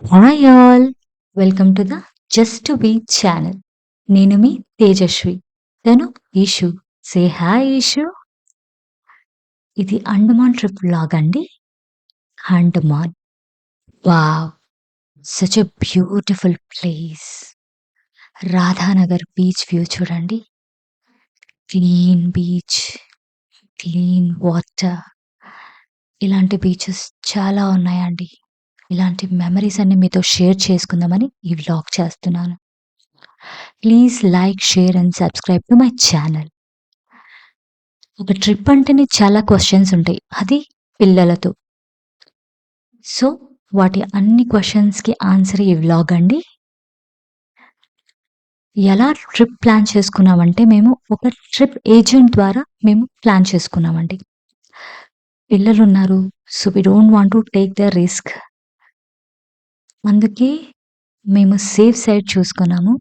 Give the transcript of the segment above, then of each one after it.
Hi all! Welcome to the just to be channel. నేను మీ తేజస్వి. తను ఈషు. Say hi Eshu. ఇది అండమాన్ ట్రిప్ వ్లాగ్ అండి. Andaman. Wow! Such a beautiful place. Radhanagar beach view చూడండి. Clean beach, clean water. ఇలాంటి beaches చాలా ఉన్నాయండి. ఇలాంటి మెమరీస్ అన్ని మీతో షేర్ చేసుకుందామని ఈ వ్లాగ్ చేస్తున్నాను. Please like, share and subscribe to my channel. ఒక ట్రిప్ అంటేనే చాలా క్వెషన్స్ ఉంటాయి. అది పిల్లలతో. సో, వాటి అన్ని క్వెషన్స్‌కి ఆన్సర్ ఈ వ్లాగ్ అండి. ఎలా ట్రిప్ ప్లాన్ చేసుకున్నామంటే మేము ఒక ట్రిప్ ఏజెంట్ ద్వారా మేము ప్లాన్ చేసుకున్నామండి. పిల్లలున్నారు. So, we don't want to take the risk. అందుకే మేము సేఫ్ సైడ్ చూసుకున్నాము.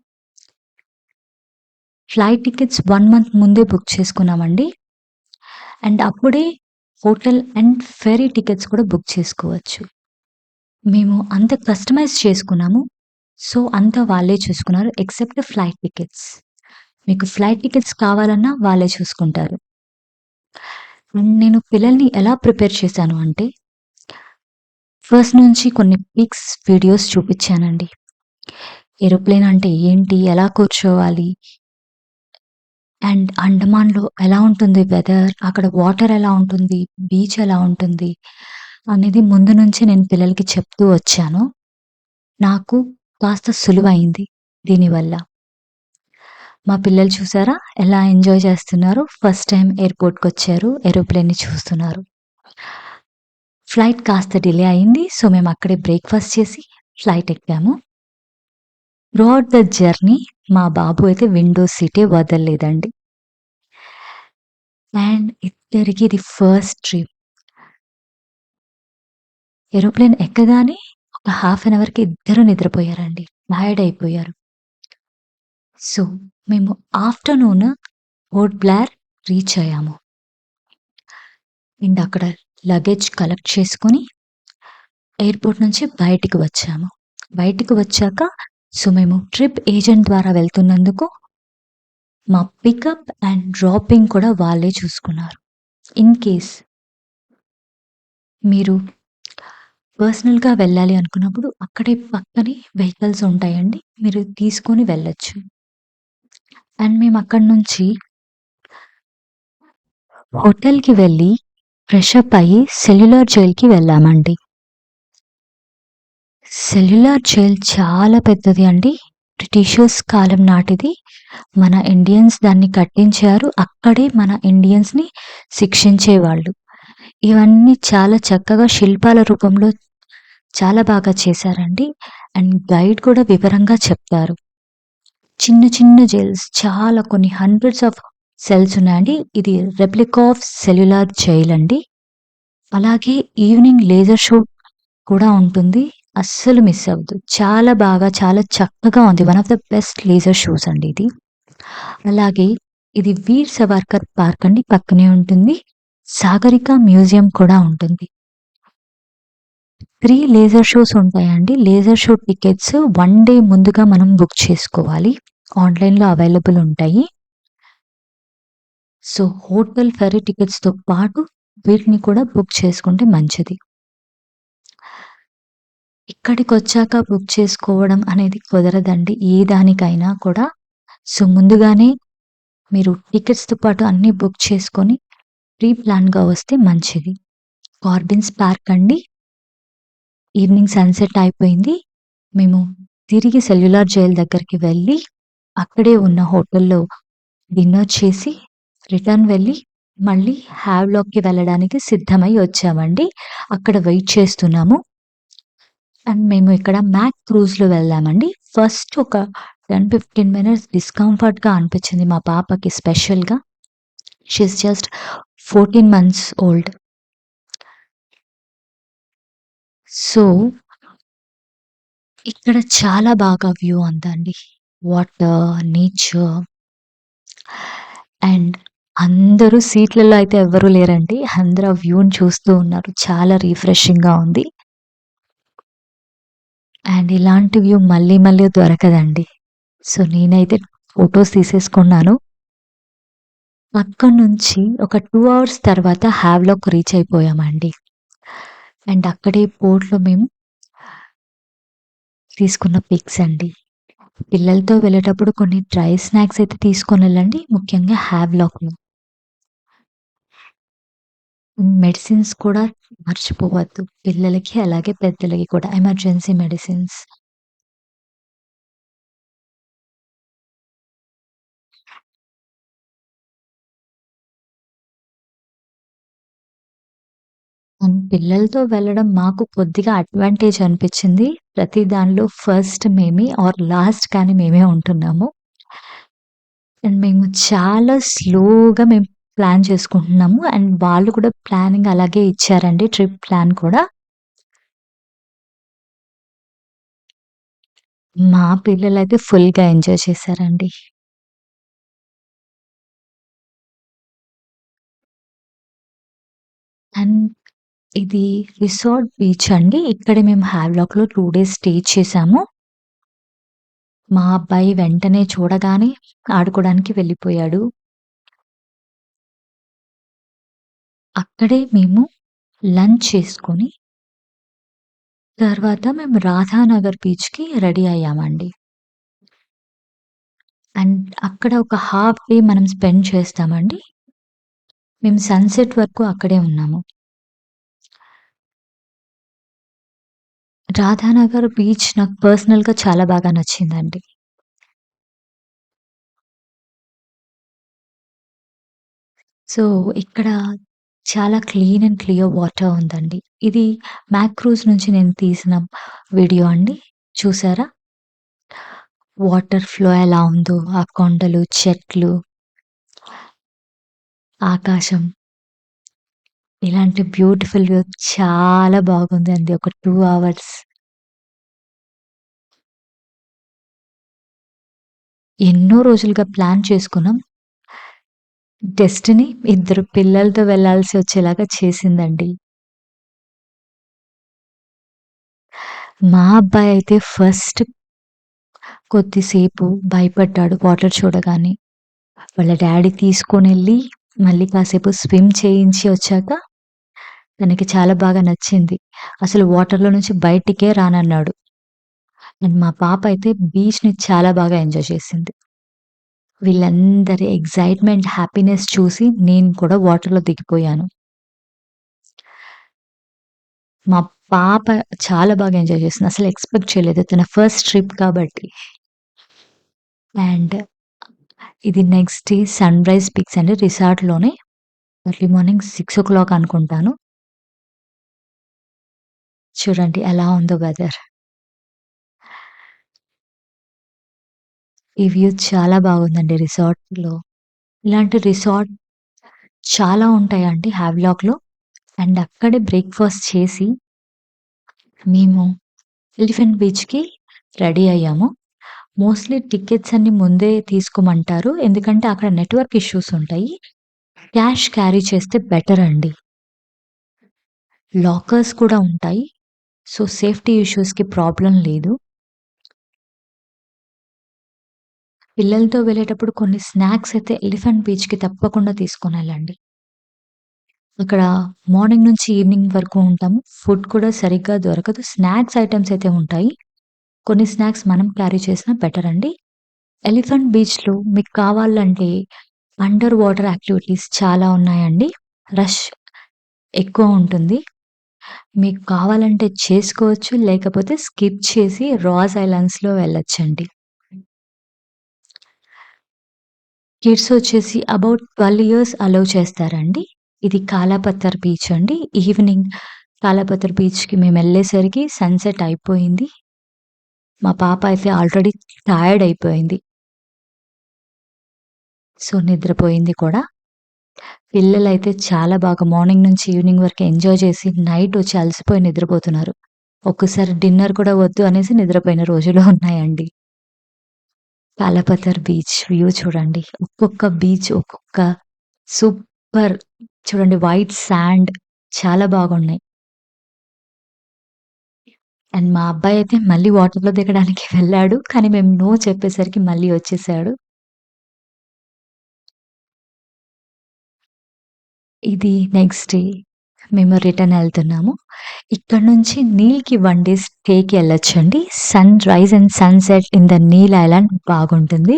ఫ్లైట్ టికెట్స్ 1 మంత్ ముందే బుక్ చేసుకున్నామండి. అండ్ అప్పుడే హోటల్ అండ్ ఫెర్రీ టికెట్స్ కూడా బుక్ చేసుకోవచ్చు. మేము అంత కస్టమైజ్ చేసుకున్నాము. సో, అంతా వాళ్ళే చూసుకున్నారు. Except flight tickets. మీకు ఫ్లైట్ టికెట్స్ కావాలన్నా వాళ్ళే చూసుకుంటారు. అండ్ నేను పిల్లల్ని ఎలా ప్రిపేర్ చేశాను అంటే, ఫస్ట్ నుంచి కొన్ని పిక్స్, వీడియోస్ చూపిచ్చానండి. ఏరోప్లేన్ అంటే ఏంటి? ఎలా కూర్చోవాలి? అండ్ అండమాన్‌లో ఎలా ఉంటుంది వెదర్? అక్కడ వాటర్ ఎలా ఉంటుంది? బీచ్ ఎలా ఉంటుంది? అనేది ముందు నుంచే నేను పిల్లలకి చెప్తూ వచ్చాను. నాకు కాస్త సులువయింది దీనివల్ల. మా పిల్లలు చూసారా ఎలా ఎంజాయ్ చేస్తున్నారో? First time ఎయిర్‌పోర్ట్‌కొచ్చారు. ఏరోప్లేన్‌ని చూస్తున్నారు. ఫ్లైట్ కాస్త డిలే అయింది. సో, మేమక్కడే బ్రేక్‌ఫాస్ట్ చేసి ఫ్లైట్ ఎక్కాము. త్రూఔట్ ద జర్నీ మా బాబు అయితే విండో సీటే వదలలేదండి. అండ్ ఇద్దరికీ ఇది ఫస్ట్ ట్రిప్. ఏరోప్లేన్ ఎక్కగానే ఒక హాఫ్ అన్ అవర్‌కి ఇద్దరు నిద్రపోయారండి. టైర్డ్ అయిపోయారు. సో, మేము ఆఫ్టర్‌నూన్ పోర్ట్ బ్లెయిర్ రీచ్ అయ్యాము. అండ్ అక్కడ లగేజ్ కలెక్ట్ చేసుకొని ఎయిర్‌పోర్ట్ నుంచి బయటికి వచ్చాము. బయటికి వచ్చాక సో, మేము ట్రిప్ ఏజెంట్ ద్వారా వెళ్తున్నందుకు మా పికప్ అండ్ డ్రాపింగ్ కూడా వాళ్ళే చూసుకున్నారు. ఇన్ కేస్ మీరు పర్సనల్‌గా వెళ్ళాలి అనుకున్నప్పుడు అక్కడే పక్కనే వెహికల్స్ ఉంటాయండి. మీరు తీసుకొని వెళ్ళొచ్చు. అండ్ మేమక్కడి నుంచి హోటల్‌కి వెళ్ళి ఫ్రెష్ అప్ అయ్యి సెల్యులార్ జైల్‌కి వెళ్ళామండి. సెల్యులార్ జైల్ చాలా పెద్దది అండి. బ్రిటిషర్స్ కాలం నాటిది. మన ఇండియన్స్ దాన్ని కట్టించారు. అక్కడే మన ఇండియన్స్‌ని శిక్షించేవాళ్ళు. ఇవన్నీ చాలా చక్కగా శిల్పాల రూపంలో చాలా బాగా చేశారండి. అండ్ గైడ్ కూడా వివరంగా చెప్తారు. చిన్న చిన్న జైల్స్ చాలా కొన్ని హండ్రెడ్స్ ఆఫ్ సెల్స్ ఉన్నాయండి. ఇది రెప్లికా ఆఫ్ సెల్యులార్ జైల్ అండి. అలాగే ఈవినింగ్ లేజర్ షో కూడా ఉంటుంది. అస్సలు మిస్ అవ్వద్దు. చాలా బాగా, చాలా చక్కగా ఉంది. One of the best laser shows అండి ఇది. అలాగే ఇది వీర్ సవార్కర్ పార్క్ అండి. పక్కనే ఉంటుంది. సాగరిక మ్యూజియం కూడా ఉంటుంది. 3 లేజర్ షోస్ ఉంటాయండి. లేజర్ షో టికెట్స్ 1 డే ముందుగా మనం బుక్ చేసుకోవాలి. ఆన్‌లైన్‌లో అవైలబుల్ ఉంటాయి. సో, హోటల్, ఫెర్రీ టికెట్స్‌తో పాటు వీటిని కూడా బుక్ చేసుకుంటే మంచిది. ఇక్కడికొచ్చాక బుక్ చేసుకోవడం అనేది కుదరదండి. ఏ దానికైనా కూడా. సో, ముందుగానే మీరు టికెట్స్‌తో పాటు అన్నీ బుక్ చేసుకొని ప్రీ ప్లాన్‌గా వస్తే మంచిది. కార్బిన్స్ పార్క్ అండి. ఈవినింగ్ సన్‌సెట్ అయిపోయింది. మేము తిరిగి సెల్యులార్ జైల్ దగ్గరికి వెళ్ళి, అక్కడే ఉన్న హోటల్‌లో డిన్నర్ చేసి, రిటర్న్ వెళ్ళి, మళ్ళీ హ్యావ్‌లాక్‌కి వెళ్ళడానికి సిద్ధమై వచ్చామండి. అక్కడ వెయిట్ చేస్తున్నాము. అండ్ మేము ఇక్కడ మ్యాక్ క్రూజ్‌లో వెళ్ళామండి. ఫస్ట్ ఒక 10, 15 మినిట్స్ డిస్కంఫర్ట్‌గా అనిపించింది మా పాపకి స్పెషల్‌గా. She is just 14 months old. So, ఇక్కడ చాలా బాగా వ్యూ ఉందండి. వాటర్, నేచర్ అండ్ అందరూ సీట్లలో అయితే ఎవ్వరూ లేరండి. అందరూ ఆ వ్యూని చూస్తూ ఉన్నారు. చాలా రిఫ్రెషింగ్‌గా ఉంది. అండ్ ఇలాంటి వ్యూ మళ్ళీ మళ్ళీ దొరకదండి. సో, నేనైతే ఫోటోస్ తీసేసుకున్నాను. అక్కడి నుంచి ఒక 2 అవర్స్ తర్వాత హావ్‌లాక్ రీచ్ అయిపోయామండి. అండ్ అక్కడే పోర్ట్‌లో మేము తీసుకున్న పిక్స్ అండి. పిల్లలతో వెళ్ళేటప్పుడు కొన్ని డ్రై స్నాక్స్ అయితే తీసుకొనెళ్ళండి. ముఖ్యంగా హావ్‌లాక్‌లో. మెడిసిన్స్ కూడా మర్చిపోవద్దు. పిల్లలకి అలాగే పెద్దలకి కూడా ఎమర్జెన్సీ మెడిసిన్స్. అండ్ పిల్లలతో వెళ్ళడం మాకు కొద్దిగా అడ్వాంటేజ్ అనిపిచ్చింది. ప్రతి దానిలో ఫస్ట్ మేమే ఆర్ లాస్ట్ కానీ మేమే ఉంటున్నాము. అండ్ మేము చాలా స్లోగా మేము ప్లాన్ చేసుకుంటున్నాము. అండ్ వాళ్ళు కూడా ప్లానింగ్ అలాగే ఇచ్చారండి. ట్రిప్ ప్లాన్ కూడా. మా పిల్లలైతే ఫుల్‌గా ఎంజాయ్ చేశారండి. అండ్ ఇది రిసార్ట్ బీచ్ అండి. ఇక్కడే మేము హావ్‌లాక్‌లో 2 డేస్ స్టే చేశాము. మా అబ్బాయి వెంటనే చూడగానే ఆడుకోవడానికి వెళ్ళిపోయాడు. అక్కడే మేము లంచ్ చేసుకొని, తర్వాత మేము రాధానగర్ బీచ్‌కి రెడీ అయ్యామండి. అండ్ అక్కడ ఒక హాఫ్ డే మనం స్పెండ్ చేస్తామండి. మేము సన్‌సెట్ వరకు అక్కడే ఉన్నాము. రాధానగర్ బీచ్ నాకు పర్సనల్‌గా చాలా బాగా నచ్చిందండి. సో, ఇక్కడ చాలా క్లీన్ అండ్ క్లియర్ వాటర్ ఉందండి. ఇది మ్యాక్రూజ్ నుంచి నేను తీసిన వీడియో అండి. చూసారా? వాటర్ ఫ్లో ఎలా ఉందో, ఆ కొండలు, చెట్లు, ఆకాశం ఇలాంటి బ్యూటిఫుల్ వ్యూ చాలా బాగుందండి. ఒక 2 అవర్స్ ఎన్నో రోజులుగా ప్లాన్ చేసుకున్నాం. డెస్టినీ ఇద్దరు పిల్లలతో వెళ్ళాల్సి వచ్చేలాగా చేసిందండి. మా అబ్బాయయితే ఫస్ట్ కొద్దిసేపు భయపడ్డాడు వాటర్ చూడగానే. వాళ్ళ డ్యాడీ తీసుకొనెళ్ళి మళ్ళీ కాసేపు స్విమ్ చేయించి వచ్చాక తనకి చాలా బాగా నచ్చింది. అసలు వాటర్‌లో నుంచి బయటికే రానన్నాడు. అండ్ మా పాప అయితే బీచ్‌ని చాలా బాగా ఎంజాయ్ చేసింది. వీళ్ళందరి ఎక్సైట్‌మెంట్, హ్యాపీనెస్ చూసి నేను కూడా వాటర్‌లో దిగిపోయాను. మా పాప చాలా బాగా ఎంజాయ్ చేసింది. అసలు ఎక్స్‌పెక్ట్ చేయలేదు. తన ఫస్ట్ ట్రిప్ కాబట్టి. అండ్ ఇది నెక్స్ట్ డే సన్‌రైజ్ పిక్స్ అండి రిసార్ట్‌లోనే. ఎర్లీ మార్నింగ్ 6:00 అనుకుంటాను. చూడండి ఎలా ఉందో వెదర్. ఈ వ్యూ చాలా బాగుందండి రిసార్ట్‌లో. ఇలాంటి రిసార్ట్ చాలా ఉంటాయండి హావ్‌లాక్‌లో. అండ్ అక్కడే బ్రేక్‌ఫాస్ట్ చేసి మేము ఎలిఫెంట్ బీచ్‌కి రెడీ అయ్యాము. మోస్ట్‌లీ టికెట్స్ అన్నీ ముందే తీసుకోమంటారు. ఎందుకంటే అక్కడ నెట్‌వర్క్ ఇష్యూస్ ఉంటాయి. క్యాష్ క్యారీ చేస్తే బెటర్ అండి. లాకర్స్ కూడా ఉంటాయి. సో, సేఫ్టీ ఇష్యూస్‌కి ప్రాబ్లమ్ లేదు. పిల్లలతో వెళ్ళేటప్పుడు కొన్ని స్నాక్స్ అయితే ఎలిఫెంట్ బీచ్‌కి తప్పకుండా తీసుకొనెళ్ళండి. అక్కడ మార్నింగ్ నుంచి ఈవినింగ్ వరకు ఉంటాము. ఫుడ్ కూడా సరిగ్గా దొరకదు. స్నాక్స్ ఐటెమ్స్ అయితే ఉంటాయి. కొన్ని స్నాక్స్ మనం క్యారీ చేసినా బెటర్ అండి. ఎలిఫెంట్ బీచ్‌లో మీకు కావాలంటే అండర్ వాటర్ యాక్టివిటీస్ చాలా ఉన్నాయండి. రష్ ఎక్కువ ఉంటుంది. మీకు కావాలంటే చేసుకోవచ్చు. లేకపోతే స్కిప్ చేసి రాస్ ఐలాండ్స్‌లో వెళ్ళొచ్చండి. కిడ్స్ వచ్చేసి అబౌట్ 12 ఇయర్స్ అలౌ చేస్తారండి. ఇది కాలాపత్తర్ బీచ్ అండి. ఈవినింగ్ కాలాపత్తర్ బీచ్‌కి మేమెళ్ళేసరికి సన్‌సెట్ అయిపోయింది. మా పాప అయితే ఆల్రెడీ టైర్డ్ అయిపోయింది. సో, నిద్రపోయింది కూడా. పిల్లలైతే చాలా బాగా మార్నింగ్ నుంచి ఈవినింగ్ వరకు ఎంజాయ్ చేసి నైట్ వచ్చి అలసిపోయి నిద్రపోతున్నారు. ఒక్కసారి డిన్నర్ కూడా వద్దు అనేసి నిద్రపోయిన రోజులు ఉన్నాయండి. కాలాపతర్ బీచ్ వ్యూ చూడండి. ఒక్కొక్క బీచ్ ఒక్కొక్క సూపర్ చూడండి వైట్ సాండ్ చాలా బాగున్నాయి. అండ్ మా అబ్బాయయితే మళ్ళీ వాటర్‌లో దిగడానికి వెళ్ళాడు. కానీ మేము నో చెప్పేసరికి మళ్ళీ వచ్చేసాడు. ఇది నెక్స్ట్ డే మేము రిటర్న్ ఎళ్తున్నాము. ఇక్కడి నుంచి నీల్‌కి 1 డే స్టేకి ఎళ్ళొచ్చండి. Sunrise and sunset in the Neil island బాగుంటుంది.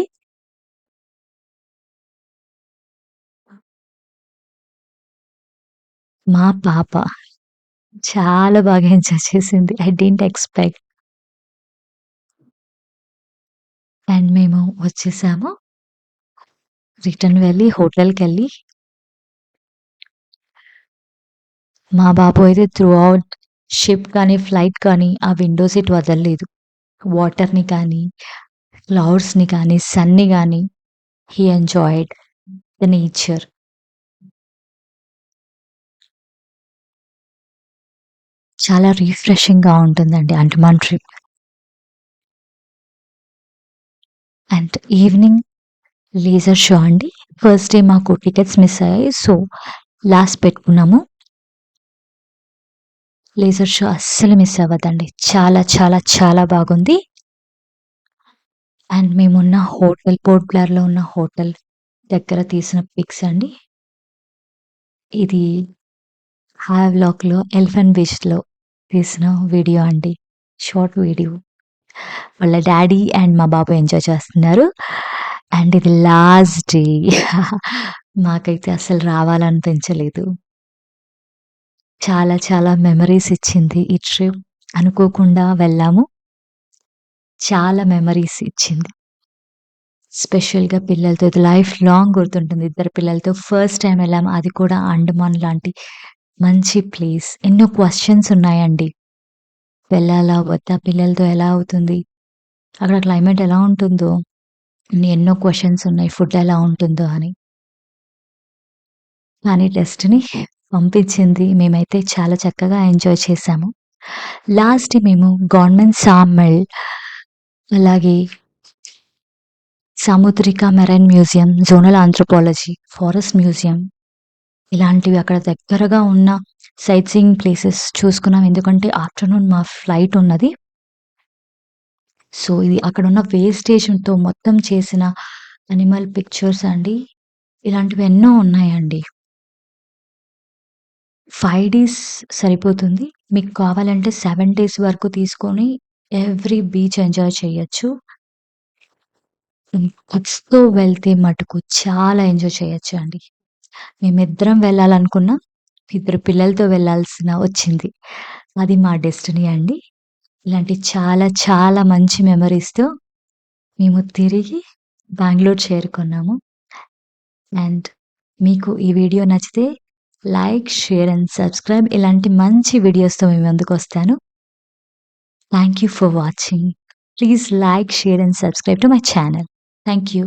మా పాప చాలా బాగా ఎంజాయ్ చేసింది. I didn't expect. అండ్ మేము వచ్చేసాము. రిటర్న్ వెళ్ళి హోటల్‌కెళ్ళి మా బాబు అయితే త్రూ ఔట్ షిప్ కానీ, ఫ్లైట్ కానీ ఆ విండో సీట్ వదలలేదు. వాటర్‌ని కానీ, క్లౌడ్స్‌ని కానీ, సన్‌ని గానీ హి ఎంజాయ్డ్ ద నేచర్. చాలా రిఫ్రెషింగ్‌గా ఉంటుందండి Andaman trip. And evening laser show అండి. ఫస్ట్ డే మాకు టికెట్స్ మిస్ అయ్యాయి. సో, లాస్ట్ పెట్టుకున్నాము. లేజర్ షో అస్సలు మిస్ అవ్వద్దండి. చాలా చాలా చాలా బాగుంది. అండ్ మేమున్న హోటల్ పోర్ట్ బ్లెయిర్‌లో ఉన్న హోటల్ దగ్గర తీసిన పిక్స్ అండి. ఇది హావ్‌లాక్‌లో ఎలిఫెంట్ బీచ్‌లో తీసిన వీడియో అండి. Short video. వాళ్ళ డ్యాడీ అండ్ మా బాబు ఎంజాయ్ చేస్తున్నారు. అండ్ ఇది లాస్ట్ డే. మాకైతే అసలు రావాలనిపించలేదు. చాలా చాలా మెమోరీస్ ఇచ్చింది ఈ ట్రిప్. అనుకోకుండా వెళ్ళాము. చాలా మెమోరీస్ ఇచ్చింది. స్పెషల్‌గా పిల్లలతో ఇది లైఫ్ లాంగ్ గుర్తుంటుంది. ఇద్దరు పిల్లలతో ఫస్ట్ టైమ్ వెళ్ళాము. అది కూడా అండమాన్ లాంటి మంచి ప్లేస్. ఎన్నో క్వెషన్స్ ఉన్నాయండి. వెళ్ళాలా? వద్దా? పిల్లలతో ఎలా అవుతుంది? అక్కడ క్లైమేట్ ఎలా ఉంటుందో? అని ఎన్నో క్వెషన్స్ ఉన్నాయి. ఫుడ్ ఎలా ఉంటుందో అని. కానీ డెస్టినీ పంపించింది. మేమైతే చాలా చక్కగా ఎంజాయ్ చేశాము. లాస్ట్ మేము గవర్నమెంట్ సామిల్ అలాగే Samudrika marine museum, zonal anthropology, forest museum ఇలాంటివి అక్కడ దగ్గరగా ఉన్న సైట్ సీయింగ్ ప్లేసెస్ చూసుకున్నాం. ఎందుకంటే ఆఫ్టర్‌నూన్ మా ఫ్లైట్ ఉన్నది. సో, ఇది అక్కడున్న వేస్టేజ్‌తో మొత్తం చేసిన యానిమల్ పిక్చర్స్ అండి. ఇలాంటివి ఎన్నో ఉన్నాయండి. 5 డేస్ సరిపోతుంది. మీకు కావాలంటే 7 డేస్ వరకు తీసుకొని ఎవ్రీ బీచ్ ఎంజాయ్ చేయొచ్చు. కిడ్స్‌తో వెళ్తే మటుకు చాలా ఎంజాయ్ చేయొచ్చండి. మేమిద్దరం వెళ్ళాలనుకున్నాం. ఇద్దరు పిల్లలతో వెళ్ళాల్సిన వచ్చింది. అది మా డెస్టినీ అండి. ఇలాంటి చాలా చాలా మంచి మెమోరీస్‌తో మేము తిరిగి బెంగుళూరు చేరుకున్నాము. అండ్ మీకు ఈ వీడియో నచ్చితే లైక్, షేర్ అండ్ సబ్స్క్రైబ్. ఇలాంటి మంచి వీడియోస్‌తో మీ ముందుకొస్తాను. Thank you for watching. Please like, share and subscribe to my channel. Thank you.